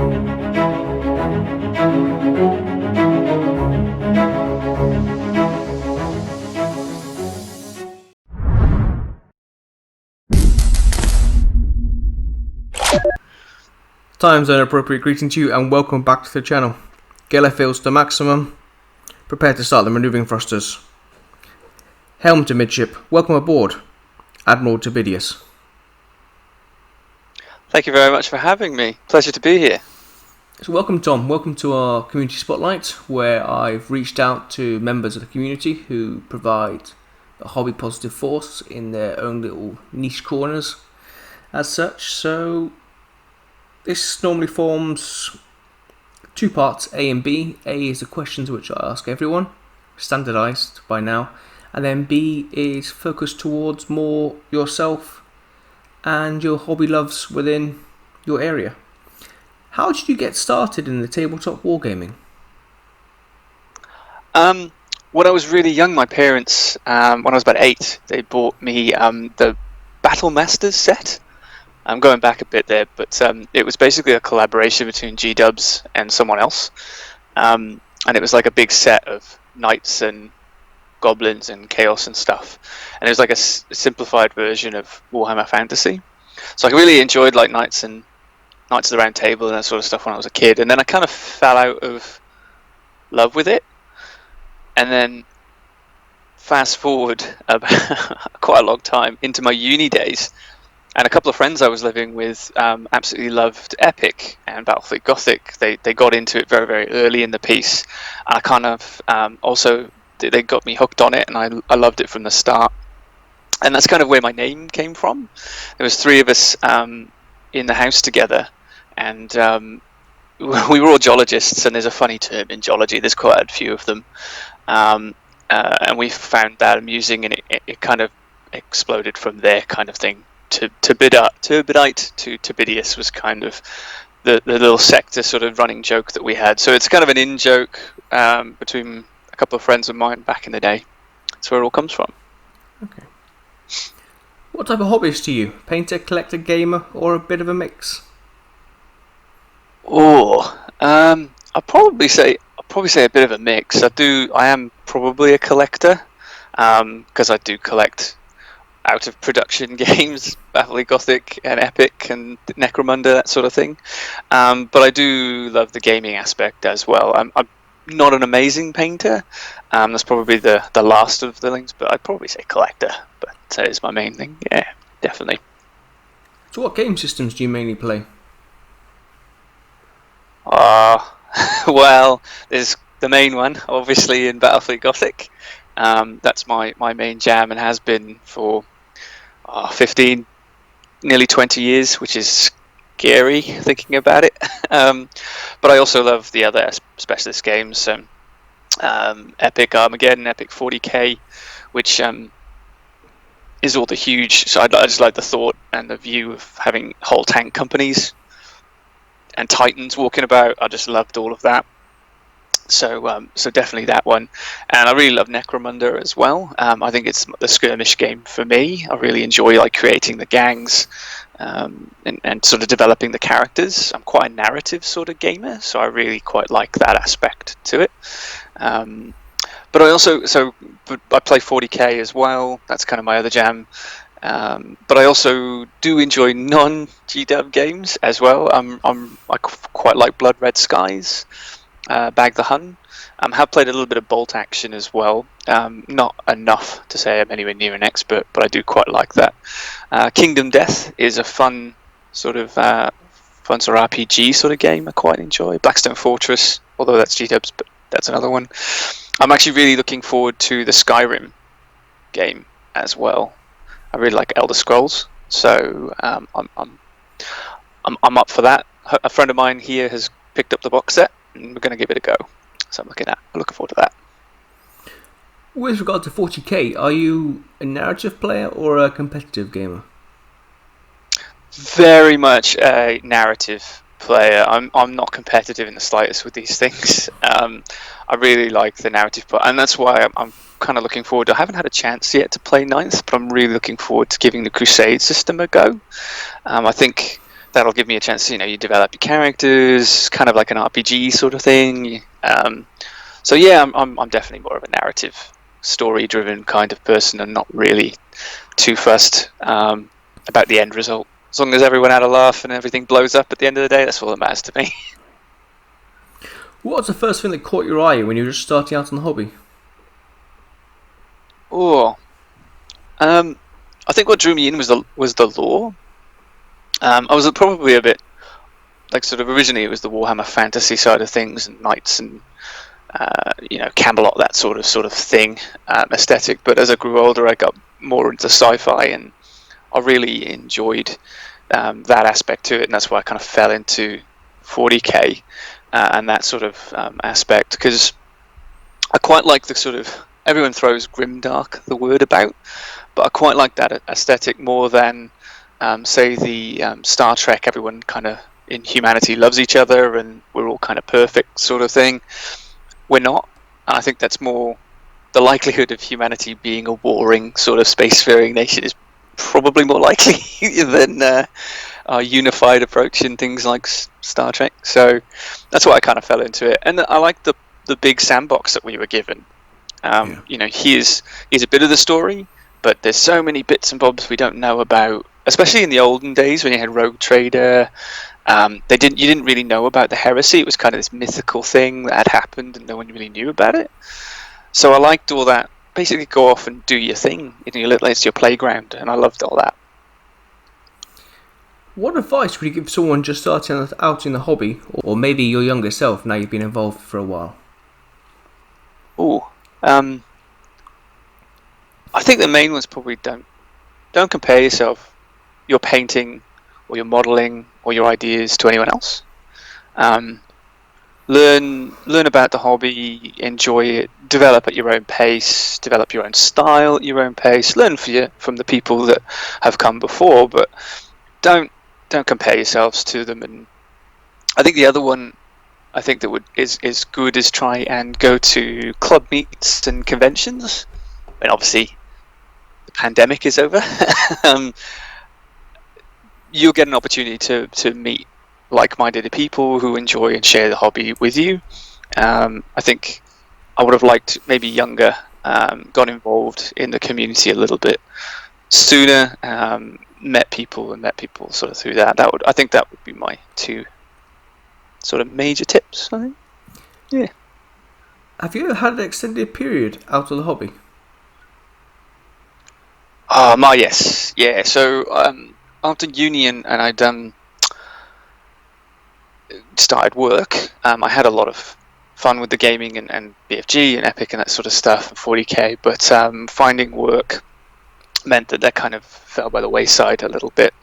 Time zone appropriate greeting to you and welcome back to the channel. Gear left wheels to maximum. Prepare to start the manoeuvring thrusters. Helm to midship. Welcome aboard, Admiral Turbidious. Thank you very much for having me. Pleasure to be here. So welcome, Tom. Welcome to our community spotlight, where I've reached out to members of the community who provide a hobby positive force in their own little niche corners as such. So this normally forms two parts, A and B. A is the questions which I ask everyone, standardised by now, and then B is focused towards more yourself and your hobby loves within your area. How did you get started in the tabletop wargaming? When I was really young, my parents, when I was about 8, they bought me the Battle Masters set. I'm going back a bit there, but it was basically a collaboration between G-Dubs and someone else. And it was like a big set of knights and goblins and chaos and stuff. And it was like a simplified version of Warhammer Fantasy. So I really enjoyed like Knights of the Round Table and that sort of stuff when I was a kid. And then I kind of fell out of love with it. And then fast forward about quite a long time into my uni days. And a couple of friends I was living with absolutely loved Epic and Battlefield Gothic. They got into it very, very early in the piece. I kind of also, they got me hooked on it, and I loved it from the start. And that's kind of where my name came from. There was 3 of us in the house together, and we were all geologists, and there's a funny term in geology. There's quite a few of them. And we found that amusing, and it kind of exploded from there kind of thing. Turbidite to Turbidious was kind of the little sector sort of running joke that we had. So it's kind of an in-joke between a couple of friends of mine back in the day. That's where it all comes from. Okay. What type of hobbies do you? Painter, collector, gamer, or a bit of a mix? I'll probably say a bit of a mix. I am probably a collector because I do collect out of production games, Battlefield Gothic and Epic and Necromunda, that sort of thing. But I do love the gaming aspect as well. I'm not an amazing painter. That's probably the last of the things, but I'd probably say collector. But that is my main thing. Yeah, definitely. So what game systems do you mainly play? Well, there's the main one, obviously, in Battlefield Gothic. That's my main jam and has been for 15, nearly 20 years, which is scary thinking about it. But I also love the other specialist games, Epic Armageddon, Epic 40k, which is all the huge. So I just like the thought and the view of having whole tank companies and Titans walking about. I just loved all of that. So definitely that one, and I really love Necromunda as well. I think it's the skirmish game for me. I really enjoy like creating the gangs and sort of developing the characters. I'm quite a narrative sort of gamer, so I really quite like that aspect to it. But I play 40k as well. That's kind of my other jam. But I also do enjoy non-GW games as well. I quite like Blood Red Skies. Bag the Hun. Have played a little bit of bolt action as well. Not enough to say I'm anywhere near an expert, but I do quite like that. Kingdom Death is a fun sort of RPG sort of game I quite enjoy. Blackstone Fortress, although that's G-Dubs, but that's another one. I'm actually really looking forward to the Skyrim game as well. I really like Elder Scrolls, so I'm up for that. A friend of mine here has picked up the box set, and we're going to give it a go. So I'm looking forward to that. With regard to 40k, are you a narrative player or a competitive gamer? Very much a narrative player. I'm not competitive in the slightest with these things. I really like the narrative part, and that's why I'm kind of looking forward. I haven't had a chance yet to play Ninth, but I'm really looking forward to giving the Crusade system a go. I think that'll give me a chance to, you develop your characters, kind of like an RPG sort of thing. So yeah, I'm definitely more of a narrative, story-driven kind of person, and not really too fussed about the end result. As long as everyone had a laugh and everything blows up at the end of the day, that's all that matters to me. What was the first thing that caught your eye when you were just starting out on the hobby? Oh, I think what drew me in was the lore. I was probably a bit like, sort of, originally it was the Warhammer fantasy side of things, and knights and Camelot, that sort of thing, aesthetic. But as I grew older, I got more into sci-fi, and I really enjoyed that aspect to it, and that's why I kind of fell into 40k and that sort of aspect, because I quite like the sort of, everyone throws grimdark, the word, about, but I quite like that aesthetic more than say the Star Trek, everyone kind of in humanity loves each other and we're all kind of perfect sort of thing. We're not. And I think that's more, the likelihood of humanity being a warring sort of spacefaring nation is probably more likely than our unified approach in things like Star Trek. So that's why I kind of fell into it. And I like the big sandbox that we were given. Here's a bit of the story, but there's so many bits and bobs we don't know about, especially in the olden days when you had Rogue Trader. You didn't really know about the heresy. It was kind of this mythical thing that had happened and no one really knew about it. So I liked all that. Basically, go off and do your thing. It's your playground, and I loved all that. What advice would you give someone just starting out in the hobby, or maybe your younger self now you've been involved for a while? I think the main one's probably don't compare yourself, your painting or your modelling or your ideas, to anyone else. Learn about the hobby, enjoy it, develop at your own pace, develop your own style at your own pace. Learn from the people that have come before, but don't compare yourselves to them. And I think the other one, I think that is good, is try and go to club meets and conventions. And obviously, the pandemic is over. You'll get an opportunity to meet like-minded people who enjoy and share the hobby with you. I think I would have liked, maybe younger, got involved in the community a little bit sooner, met people sort of through that. I think that would be my two sort of major tips, I think. Yeah. Have you ever had an extended period out of the hobby? Yes. Yeah, so after uni and I'd started work, I had a lot of fun with the gaming and BFG and Epic and that sort of stuff, and 40k, but finding work meant that kind of fell by the wayside a little bit,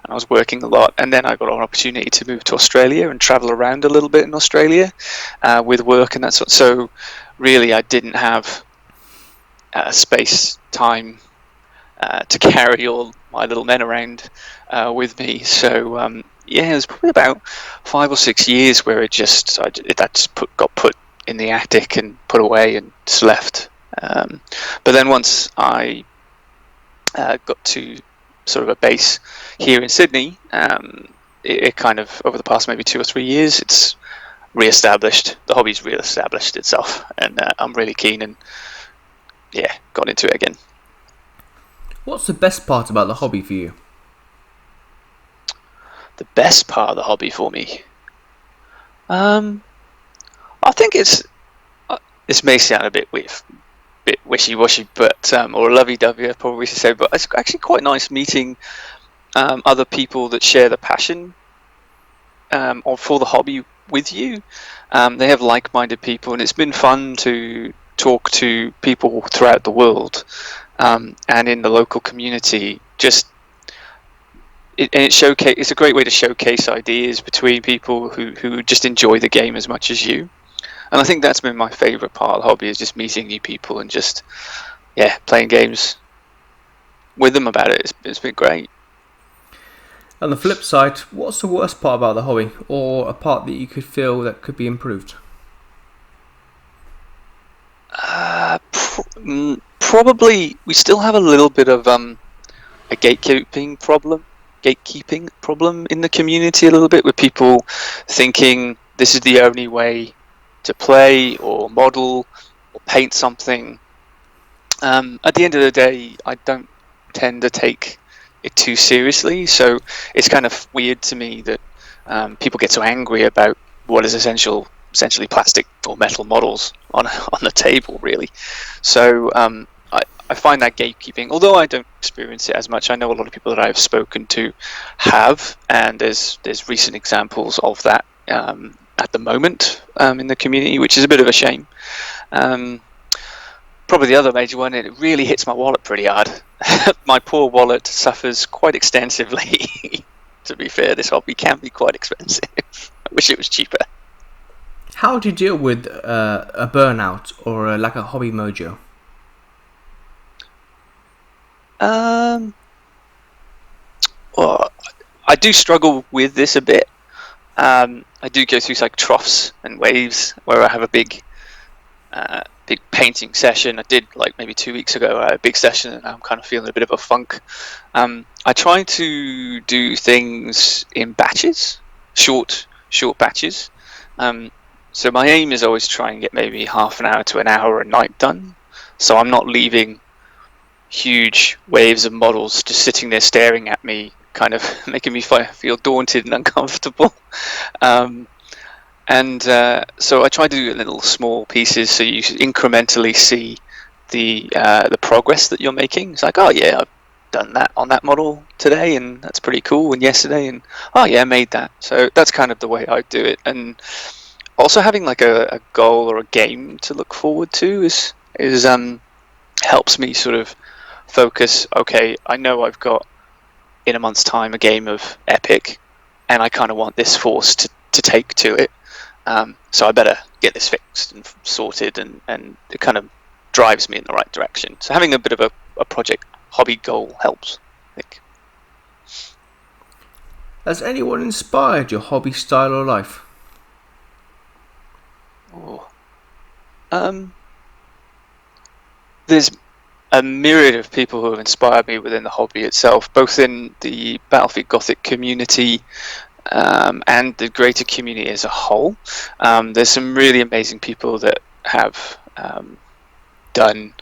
and I was working a lot. And then I got an opportunity to move to Australia and travel around a little bit in Australia with work and that sort. So really, I didn't have space, time to carry all my little men around with me. So it was probably about 5 or 6 years where that just got put in the attic and put away and just left. But then once I got to sort of a base here in Sydney, it kind of, over the past maybe 2 or 3 years, it's re-established. The hobby's re-established itself, and I'm really keen, and got into it again. What's the best part about the hobby for you? The best part of the hobby for me? I think this may sound a bit wishy-washy, but or lovey-dovey, I probably should say, but it's actually quite nice meeting other people that share the passion for the hobby with you. They have like-minded people, and it's been fun to talk to people throughout the world and in the local community. It's a great way to showcase ideas between people who just enjoy the game as much as you. And I think that's been my favourite part of the hobby, is just meeting new people and just playing games with them about it. It's been great. On the flip side, what's the worst part about the hobby, or a part that you could feel that could be improved? Probably we still have a little bit of a gatekeeping problem gatekeeping problem in the community a little bit, with people thinking this is the only way to play or model or paint something. At the end of the day, I don't tend to take it too seriously, so it's kind of weird to me that people get so angry about what is essentially plastic or metal models on the table, really. So I find that gatekeeping, although I don't experience it as much. I know a lot of people that I've spoken to have, and there's recent examples of that at the moment in the community, which is a bit of a shame. Probably the other major one, it really hits my wallet pretty hard. My poor wallet suffers quite extensively. To be fair, this hobby can be quite expensive. I wish it was cheaper. How do you deal with a burnout or like a hobby mojo? Well, I do struggle with this a bit. I do go through like troughs and waves where I have a big painting session. I did like maybe 2 weeks ago. I had a big session, and I'm kind of feeling a bit of a funk. I try to do things in batches, short batches. So my aim is always try and get maybe half an hour to an hour a night done. So I'm not leaving huge waves of models just sitting there staring at me, kind of making me feel daunted and uncomfortable. So I try to do little small pieces so you incrementally see the progress that you're making. It's like, oh yeah, I've done that on that model today, and that's pretty cool. And yesterday, and oh yeah, I made that. So that's kind of the way I do it. And also having like a goal or a game to look forward to is helps me sort of focus. Okay, I know I've got in a month's time a game of Epic, and I kind of want this force to take to it. So I better get this fixed and sorted, and it kind of drives me in the right direction. So having a bit of a project hobby goal helps, I think. Has anyone inspired your hobby style or life? There's a myriad of people who have inspired me within the hobby itself, both in the Battlefield Gothic community and the greater community as a whole. There's some really amazing people that have done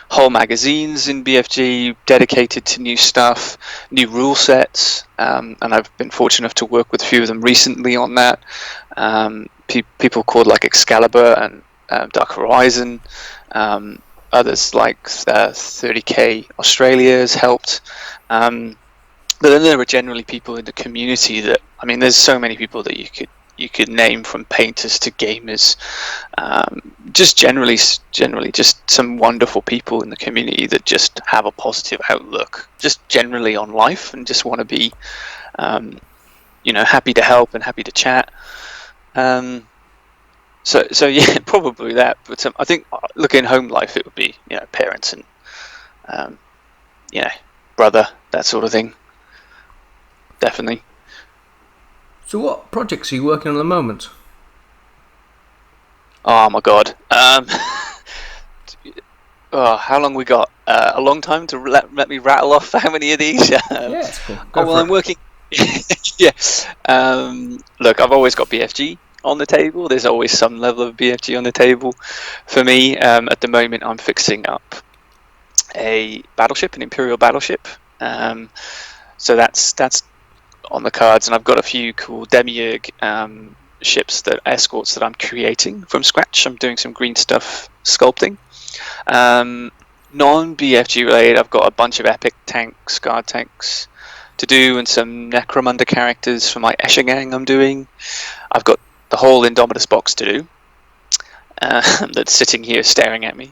whole magazines in BFG dedicated to new stuff, new rule sets, and I've been fortunate enough to work with a few of them recently on that. People called like Excalibur and Dark Horizon. Others like 30k Australia has helped. But then there are generally people in the community that, I mean, there's so many people that you could name, from painters to gamers, just generally just some wonderful people in the community that just have a positive outlook, just generally on life, and just want to be, happy to help and happy to chat. So yeah, probably that. But I think looking home life, it would be parents and brother, that sort of thing. Definitely. So what projects are you working on at the moment? Oh my god. How long we got? A long time to let me rattle off how many of these. Yeah, it's cool. I'm working. Yeah. Look, I've always got BFG on the table. There's always some level of BFG on the table for me. At the moment, I'm fixing up a battleship, an Imperial battleship. So that's on the cards, and I've got a few cool demiurge ships, escorts that I'm creating from scratch. I'm doing some green stuff sculpting. Non-BFG related, I've got a bunch of epic tanks, guard tanks to do, and some Necromunda characters for my Escher gang I'm doing. I've got the whole Indomitus box to do, that's sitting here staring at me.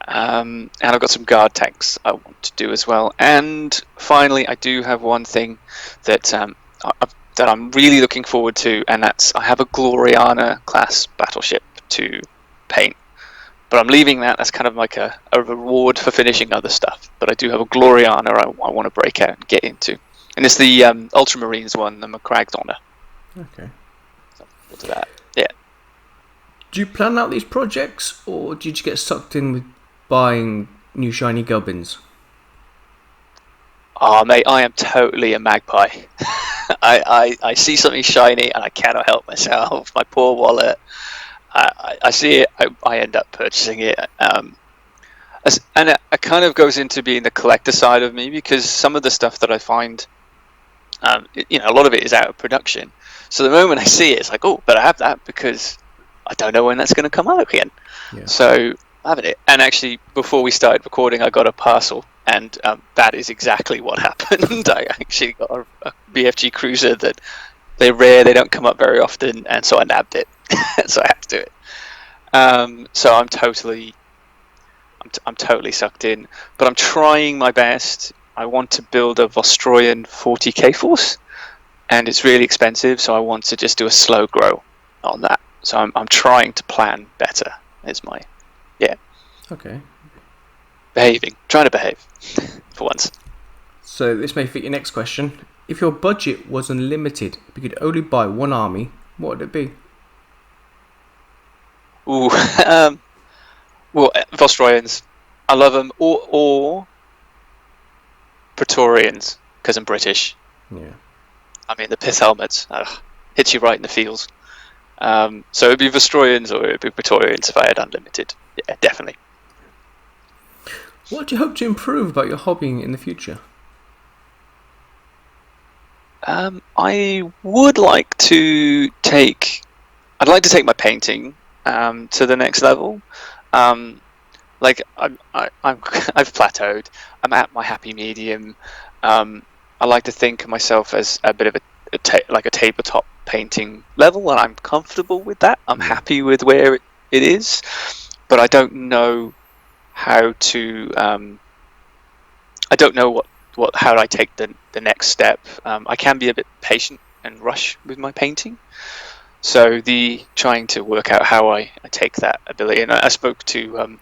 And I've got some guard tanks I want to do as well. And finally, I do have one thing that I'm really looking forward to, and that's I have a Gloriana class battleship to paint. But I'm leaving that. That's kind of like a reward for finishing other stuff. But I do have a Gloriana I want to break out and get into. And it's the Ultramarines one, the McCragg's Honor. Okay. So we'll do that. Yeah. Do you plan out these projects, or did you get sucked in with buying new shiny goblins? Oh, mate, I am totally a magpie. I see something shiny and I cannot help myself. My poor wallet. I see it, I end up purchasing it. And it kind of goes into being the collector side of me, because some of the stuff that I find, a lot of it is out of production. So the moment I see it, it's like, oh, but I have that because I don't know when that's going to come out again. Yeah. So I have it. And actually, before we started recording, I got a parcel, and that is exactly what happened. I actually got a BFG cruiser that they're rare, they don't come up very often, and so I nabbed it. So I had to do it. So I'm totally sucked in, but I'm trying my best. I want to build a Vostroyan 40k force, and it's really expensive, so I want to just do a slow grow on that. So I'm trying to plan better. Is my Okay. trying to behave for once. So this may fit your next question. If your budget was unlimited, if you could only buy one army, what would it be? Ooh, well, Vostroyans, I love them, or Praetorians, because I'm British. Yeah. I mean, the pith helmets hits you right in the feels. So it'd be Vostroyans or it'd be Praetorians if I had unlimited. Yeah, definitely. What do you hope to improve about your hobbying in the future? I would like to take. I'd like to take my painting to the next level. Like I've plateaued. I'm at my happy medium. I like to think of myself as a bit of a tabletop painting level, and I'm comfortable with that. I'm happy with where it is, but I don't know how to. I don't know how I take the next step. I can be a bit patient and rush with my painting. So trying to work out how I take that ability. And I spoke to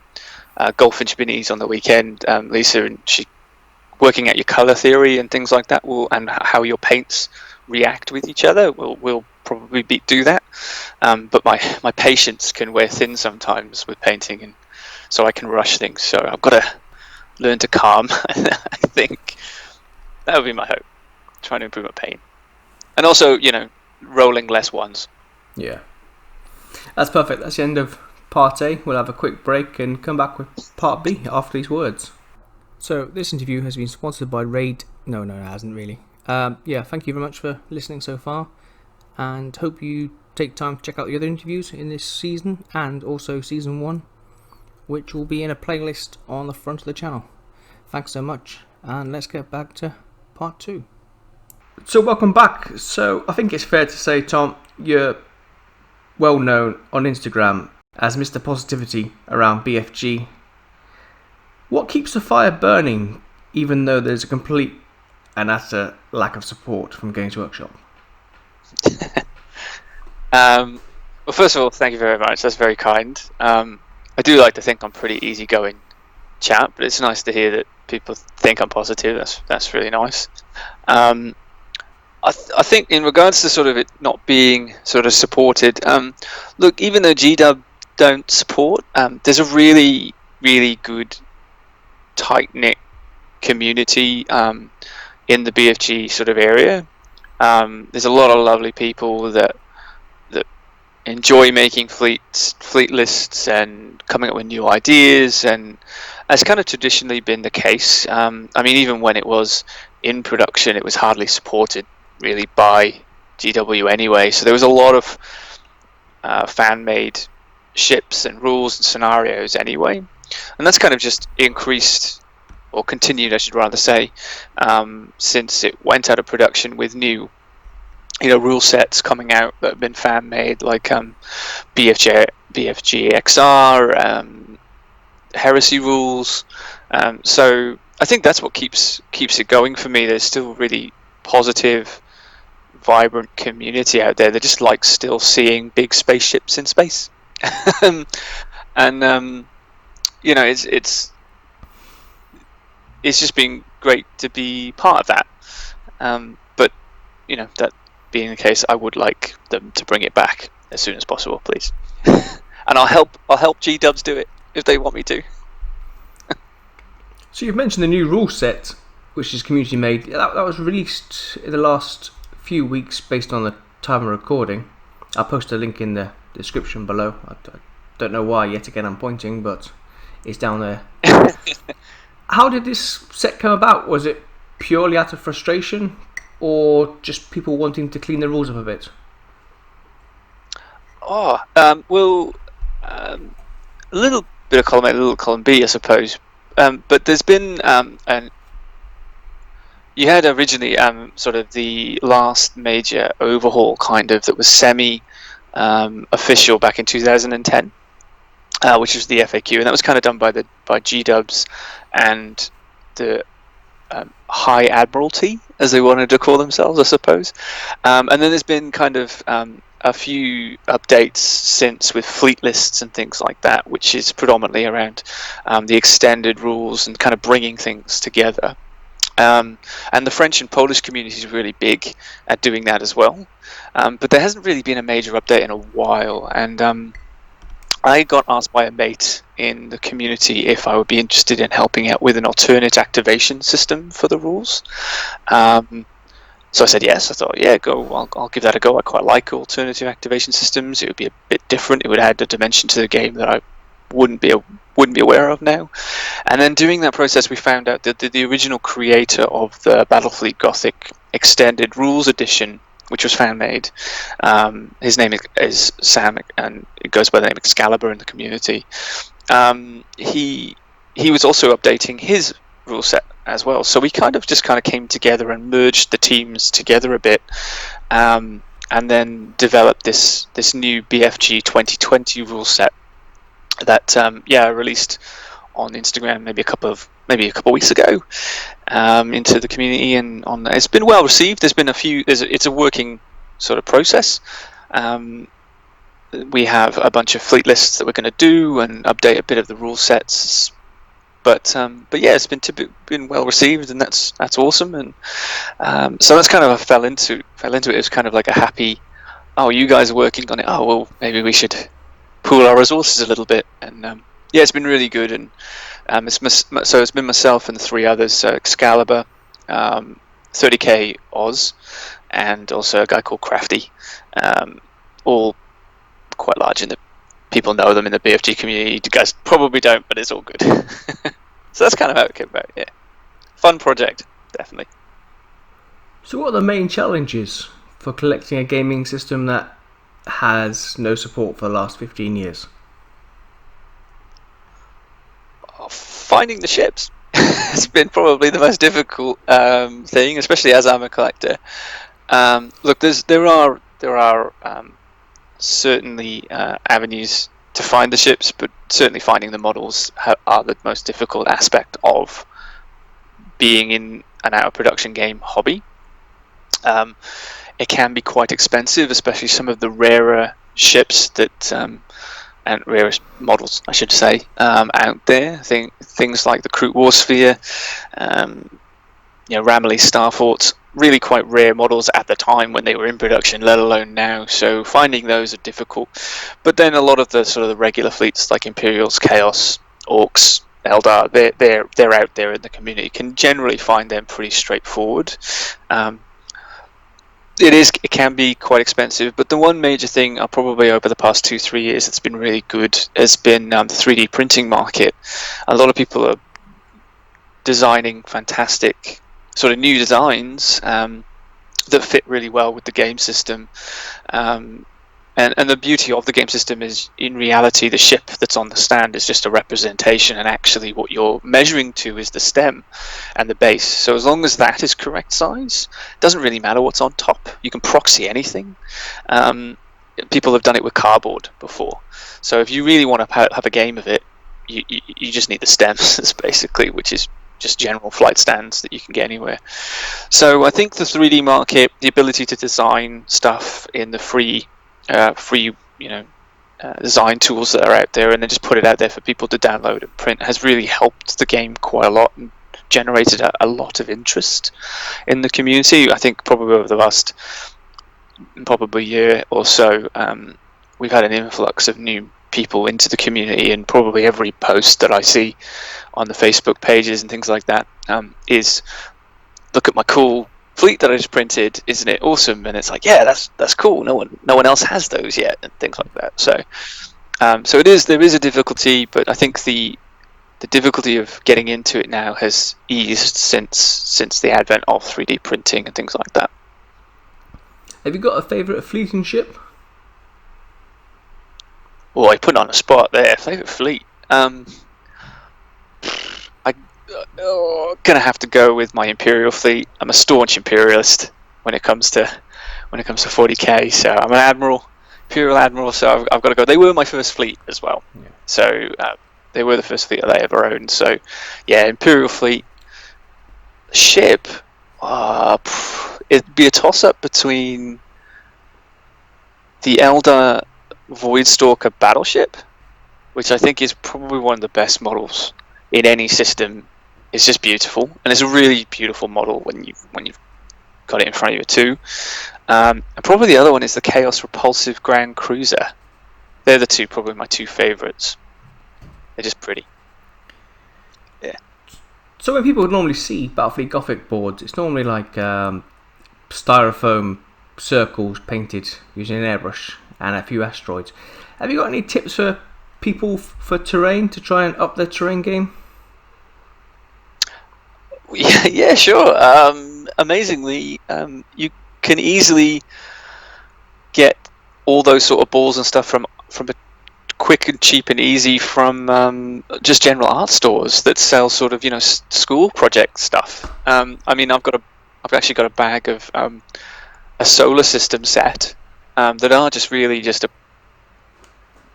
Goldfinch Binnies on the weekend, Lisa, and she working out your color theory and things like that and how your paints react with each other will probably do that. But my patience can wear thin sometimes with painting, and so I can rush things. So I've got to learn to calm. I think that would be my hope. Trying to improve my paint, and also rolling less ones. Yeah, that's perfect. That's the end of part A. We'll have a quick break and come back with part B after these words. So this interview has been sponsored by Raid. No, it hasn't really. Thank you very much for listening so far, and hope you take time to check out the other interviews in this season and also season 1, which will be in a playlist on the front of the channel. Thanks so much, and let's get back to part 2. So welcome back. So I think it's fair to say, Tom, you're well known on Instagram as Mr. Positivity around BFG. What keeps the fire burning even though there's a complete and utter lack of support from Games Workshop? Well, first of all, thank you very much. That's very kind. I do like to think I'm pretty easygoing chap, but it's nice to hear that people think I'm positive. That's really nice. I think in regards to sort of it not being sort of supported, look, even though GW don't support, there's a really, really good tight-knit community in the BFG sort of area. There's a lot of lovely people that enjoy making fleet lists and coming up with new ideas, and that's kind of traditionally been the case. I mean, even when it was in production, it was hardly supported really by GW anyway. So there was a lot of fan-made ships and rules and scenarios anyway, and that's kind of just increased or continued, I should rather say, since it went out of production with new rule sets coming out that have been fan made, like BFG XR, Heresy Rules. So I think that's what keeps it going for me. There's still really positive, vibrant community out there. They just like still seeing big spaceships in space, and it's just been great to be part of that. But that being the case, I would like them to bring it back as soon as possible, please. And I'll help G-Dubs do it if they want me to. So you've mentioned the new rule set. which is community made. That was released in the last few weeks based on the time of recording. I'll post a link in the description below. I don't know why, yet again I'm pointing, but it's down there. How did this set come about? Was it purely out of frustration, or just people wanting to clean the rules up a bit? A little bit of column A, a little column B, I suppose. But there's been you had originally sort of the last major overhaul kind of that was semi official back in 2010, which was the FAQ, and that was kind of done by G-Dubs and the High Admiralty, as they wanted to call themselves, I suppose. And then there's been kind of a few updates since with fleet lists and things like that, which is predominantly around the extended rules and kind of bringing things together. And the French and Polish community is really big at doing that as well. But there hasn't really been a major update in a while. And I got asked by a mate in the community if I would be interested in helping out with an alternate activation system for the rules. So I said yes. I thought, yeah, go. I'll give that a go. I quite like alternative activation systems. It would be a bit different. It would add a dimension to the game that I wouldn't be aware of now. And then doing that process, we found out that the original creator of the Battlefleet Gothic Extended Rules Edition, which was fan made, his name is Sam, and it goes by the name Excalibur in the community. He was also updating his rule set as well, so we kind of came together and merged the teams together a bit, and then developed this new BFG 2020 rule set that I released on Instagram maybe a couple of weeks ago into the community, and it's been well received. There's been a few. It's a working sort of process. We have a bunch of fleet lists that we're going to do and update a bit of the rule sets. But yeah, it's been well received, and that's awesome. And so that's kind of I fell into it. It was kind of like a happy, oh, you guys are working on it. Oh well, maybe we should pool our resources a little bit. And yeah, it's been really good. And it's been myself and the three others: Excalibur, 30k Oz, and also a guy called Crafty. All quite large in the. People know them in the BFG community. You guys probably don't, but it's all good. So that's kind of how it came about. Yeah, fun project, definitely. So, what are the main challenges for collecting a gaming system that has no support for the last 15 years? Finding the ships has been probably the most difficult thing, especially as I'm a collector. Look, there are certainly avenues to find the ships, but certainly finding the models are the most difficult aspect of being in an out of production game hobby. It can be quite expensive, especially some of the rarer ships that and rarest models, I should say, out there. Things like the Kroot Warsphere, Ramilly Starforts, really quite rare models at the time when they were in production, let alone now. So finding those are difficult. But then a lot of the sort of the regular fleets like Imperials, Chaos, Orcs, Eldar, they're out there in the community. You can generally find them pretty straightforward. It can be quite expensive, but the one major thing probably over the past 2-3 years that's been really good has been the 3D printing market. A lot of people are designing fantastic sort of new designs that fit really well with the game system, and the beauty of the game system is, in reality, the ship that's on the stand is just a representation, and actually what you're measuring to is the stem and the base. So as long as that is correct size, it doesn't really matter what's on top. You can proxy anything. People have done it with cardboard before, so if you really want to have a game of it, you just need the stems basically, which is just general flight stands that you can get anywhere. So I think the 3D market, the ability to design stuff in the free design tools that are out there, and then just put it out there for people to download and print, has really helped the game quite a lot and generated a lot of interest in the community. I think probably over the last year or so, we've had an influx of new people into the community, and probably every post that I see on the Facebook pages and things like that is look at my cool fleet that I just printed, isn't it awesome? And it's like, yeah, that's cool. No one else has those yet, and things like that. So so there is a difficulty, but I think the difficulty of getting into it now has eased since the advent of 3D printing and things like that. Have you got a favourite fleet and ship? Oh, I put on a spot there. Favourite fleet. I'm gonna have to go with my Imperial fleet. I'm a staunch Imperialist when it comes to 40k. So I'm an Admiral, Imperial Admiral. So I've got to go. They were my first fleet as well. Yeah. So they were the first fleet that I ever owned. So yeah, Imperial fleet. Ship. It'd be a toss-up between the Eldar Voidstalker battleship, which I think is probably one of the best models in any system. It's just beautiful, and it's a really beautiful model when you've got it in front of you too. And probably the other one is the Chaos Repulsive Grand Cruiser. They're the two, probably my two favourites. They're just pretty. Yeah. So when people would normally see Battlefleet Gothic boards, it's normally like styrofoam circles painted using an airbrush and a few asteroids. Have you got any tips for people for terrain to try and up their terrain game? Yeah, sure. Amazingly, you can easily get all those sort of balls and stuff from a quick and cheap and easy from just general art stores that sell sort of school project stuff. I mean, I've actually got a bag of a solar system set that are just really just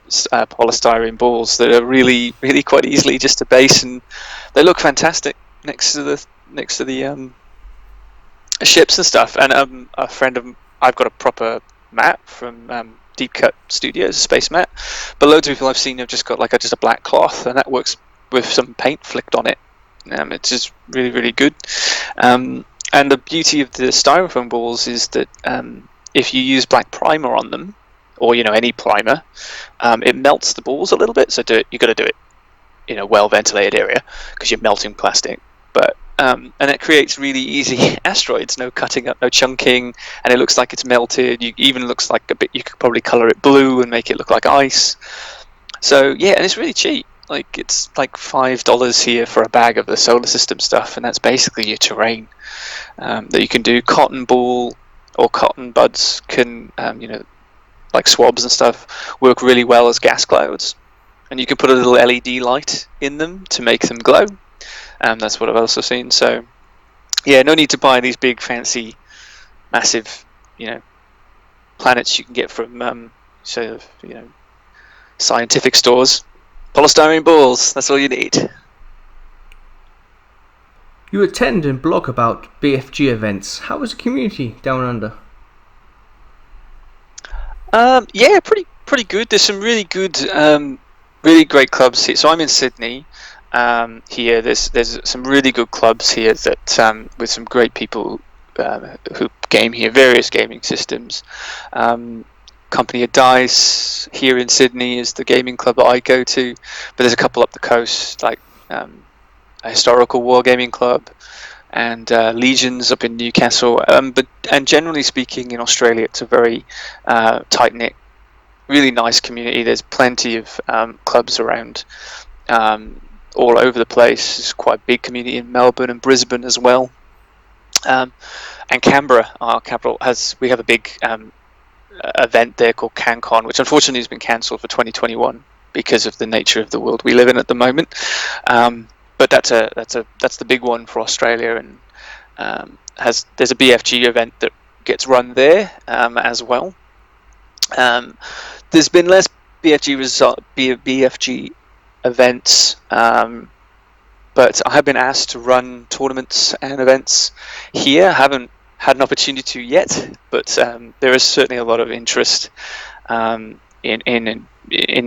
polystyrene balls that are really quite easily just a base, and they look fantastic next to the ships and stuff. And a friend of I've got a proper mat from Deep Cut Studios, a space mat, but loads of people I've seen have just got like just a black cloth, and that works with some paint flicked on it. It's just really good. And the beauty of the styrofoam balls is that if you use black primer on them, or any primer, it melts the balls a little bit. So you got to do it in a well ventilated area because you're melting plastic. But and it creates really easy asteroids, no cutting up, no chunking, and it looks like it's melted. You even looks like you could probably color it blue and make it look like ice. So yeah, and it's really cheap. Like it's like $5 here for a bag of the solar system stuff, and that's basically your terrain that you can do. Cotton ball or cotton buds can like swabs and stuff work really well as gas clouds, and you can put a little LED light in them to make them glow. That's what I've also seen. So yeah, no need to buy these big fancy massive planets you can get from scientific stores. Polystyrene balls, that's all you need. You attend and blog about BFG events. How is the community down under? Yeah, pretty good. There's some really good, really great clubs here. So I'm in Sydney. Here, there's some really good clubs here that with some great people who game here, various gaming systems. Company of Dice here in Sydney is the gaming club that I go to, but there's a couple up the coast, like a historical wargaming club, and Legions up in Newcastle. And generally speaking, in Australia, it's a very tight knit, really nice community. There's plenty of clubs around all over the place. It's quite a big community in Melbourne and Brisbane as well. And Canberra, our capital, we have a big event there called CanCon, which unfortunately has been cancelled for 2021 because of the nature of the world we live in at the moment. But that's the big one for Australia, and there's a BFG event that gets run there as well. There's been less BFG events, but I have been asked to run tournaments and events here. I haven't had an opportunity to yet, but there is certainly a lot of interest in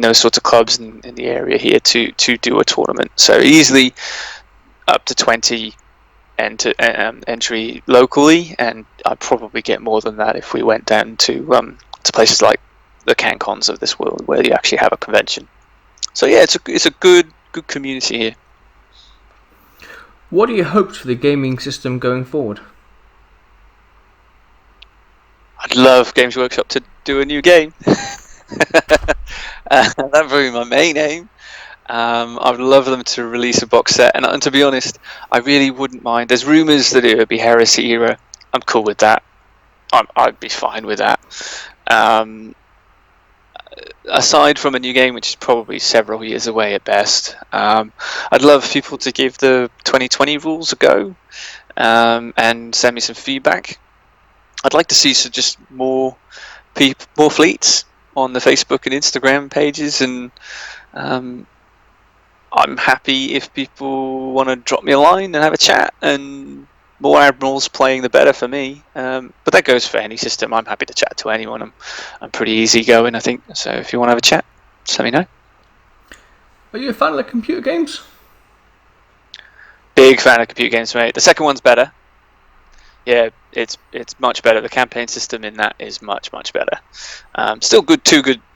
those sorts of clubs in the area here to do a tournament. So easily up to 20 entry locally, and I'd probably get more than that if we went down to places like the CanCons of this world where you actually have a convention. So yeah, it's a good community here. What are your hopes for the gaming system going forward? I'd love Games Workshop to do a new game. That would be my main aim. I would love them to release a box set, and to be honest, I really wouldn't mind. There's rumours that it would be Heresy era. I'm cool with that. I'd be fine with that. Aside from a new game, which is probably several years away at best, I'd love people to give the 2020 rules a go and send me some feedback. I'd like to see just more fleets on the Facebook and Instagram pages, and I'm happy if people want to drop me a line and have a chat, and more Admirals playing the better for me. But that goes for any system. I'm happy to chat to anyone. I'm pretty easygoing, I think. So if you want to have a chat, just let me know. Are you a fan of computer games? Big fan of computer games, mate. The second one's better. Yeah, it's much better. The campaign system in that is much better. Still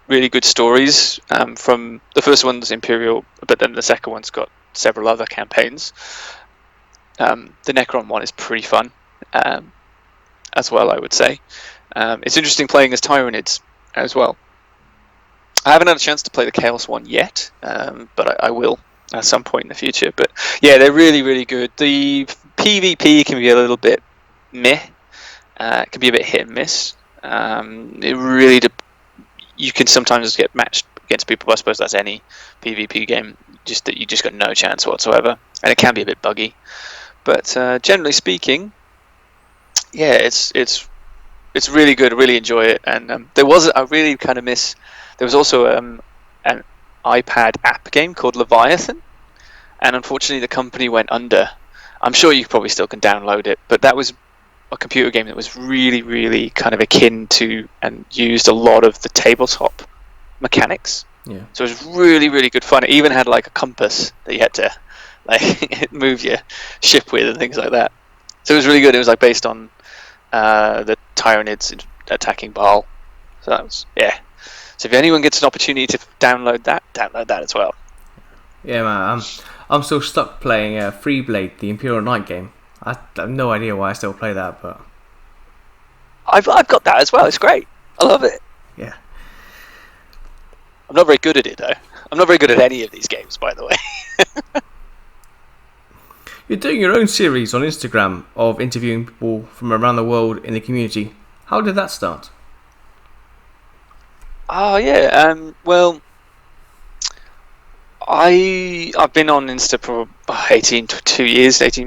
really good stories. From the first one's Imperial, but then the second one's got several other campaigns. The Necron one is pretty fun, as well, I would say. It's interesting playing as Tyranids as well. I haven't had a chance to play the Chaos one yet, but I will at some point in the future. But yeah, they're really good. The PvP can be a little bit meh. It can be a bit hit and miss. It really you can sometimes get matched against people. I suppose that's any PvP game. Just that you just got no chance whatsoever, and it can be a bit buggy. But generally speaking, yeah, it's really good. I really enjoy it. And I really kind of miss. There was also an iPad app game called Leviathan, and unfortunately the company went under. I'm sure you probably still can download it, but that was a computer game that was really kind of akin to and used a lot of the tabletop mechanics. Yeah. So it was really good fun. It even had like a compass that you had to like move your ship with and things like that. So it was really good. It was like based on the Tyranids attacking Baal. So that was So if anyone gets an opportunity to download that as well. Yeah, man. I'm still stuck playing Freeblade, the Imperial Knight game. I have no idea why I still play that, but I've got that as well. It's great. I love it. Yeah. I'm not very good at it though. I'm not very good at any of these games, by the way. You're doing your own series on Instagram of interviewing people from around the world in the community. How did that start? Oh yeah. Well, I've been on Insta for 18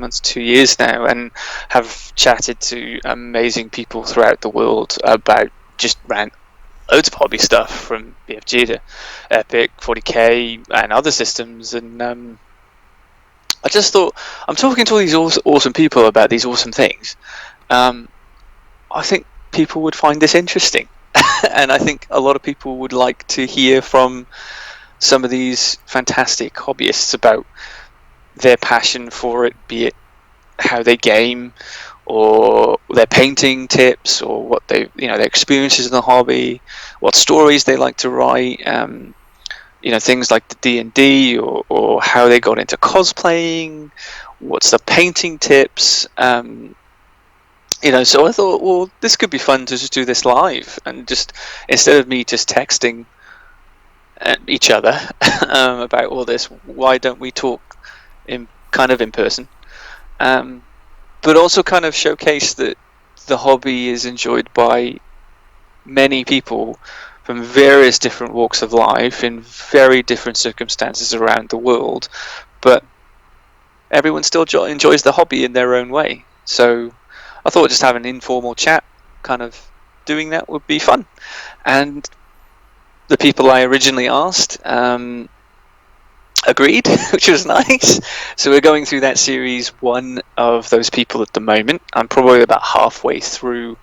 months, 2 years now, and have chatted to amazing people throughout the world about just loads of hobby stuff, from BFG to Epic, 40k, and other systems. And I just thought, I'm talking to all these awesome people about these awesome things. I think people would find this interesting, and I think a lot of people would like to hear from some of these fantastic hobbyists about their passion for it, be it how they game, or their painting tips, or what their experiences in the hobby, what stories they like to write, things like the D&D, or how they got into cosplaying, what's the painting tips. So I thought, well, this could be fun to just do this live, and just instead of me just texting each other about all this, why don't we talk in person, but also kind of showcase that the hobby is enjoyed by many people from various different walks of life in very different circumstances around the world, but everyone still enjoys the hobby in their own way. So I thought just having an informal chat, kind of doing that, would be fun. And the people I originally asked agreed, which was nice. So we're going through that series. One of those people at the moment, I'm probably about halfway through,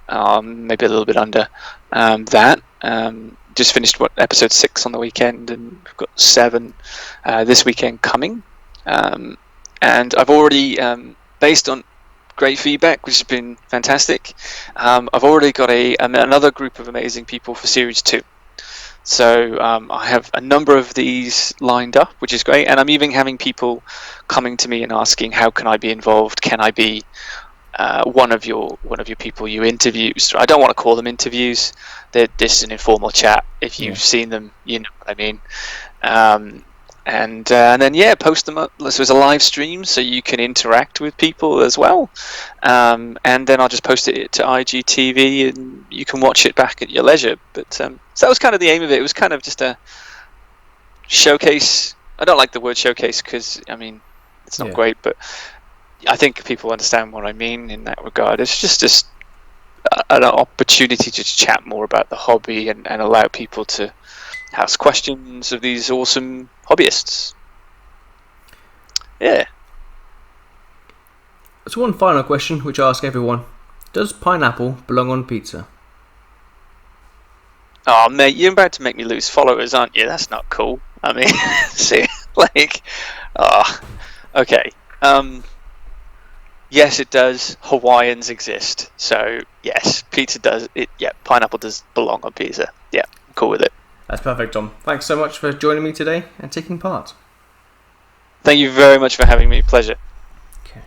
maybe a little bit under that. Just finished episode 6 on the weekend, and we've got 7 this weekend coming. And I've already, based on great feedback, which has been fantastic, I've already got another group of amazing people for series 2. So I have a number of these lined up, which is great, and I'm even having people coming to me and asking, how can I be involved? Can I be one of your people you interview? So I don't want to call them interviews. They're just an informal chat. If you've seen them, you know what I mean. And then post them up. So it's a live stream, so you can interact with people as well. And then I'll just post it to IGTV, and you can watch it back at your leisure. But so that was kind of the aim of it. It was kind of just a showcase. I don't like the word showcase because I mean it's not great, but I think people understand what I mean in that regard. It's just an opportunity to chat more about the hobby and allow people to ask questions of these awesome hobbyists. Yeah. So one final question, which I ask everyone: does pineapple belong on pizza? Oh mate, you're about to make me lose followers, aren't you? That's not cool. I mean, see, okay. Yes, it does. Hawaiians exist, so yes, pizza does. Pineapple does belong on pizza. Yeah, I'm cool with it. That's perfect, Tom. Thanks so much for joining me today and taking part. Thank you very much for having me. Pleasure. Okay.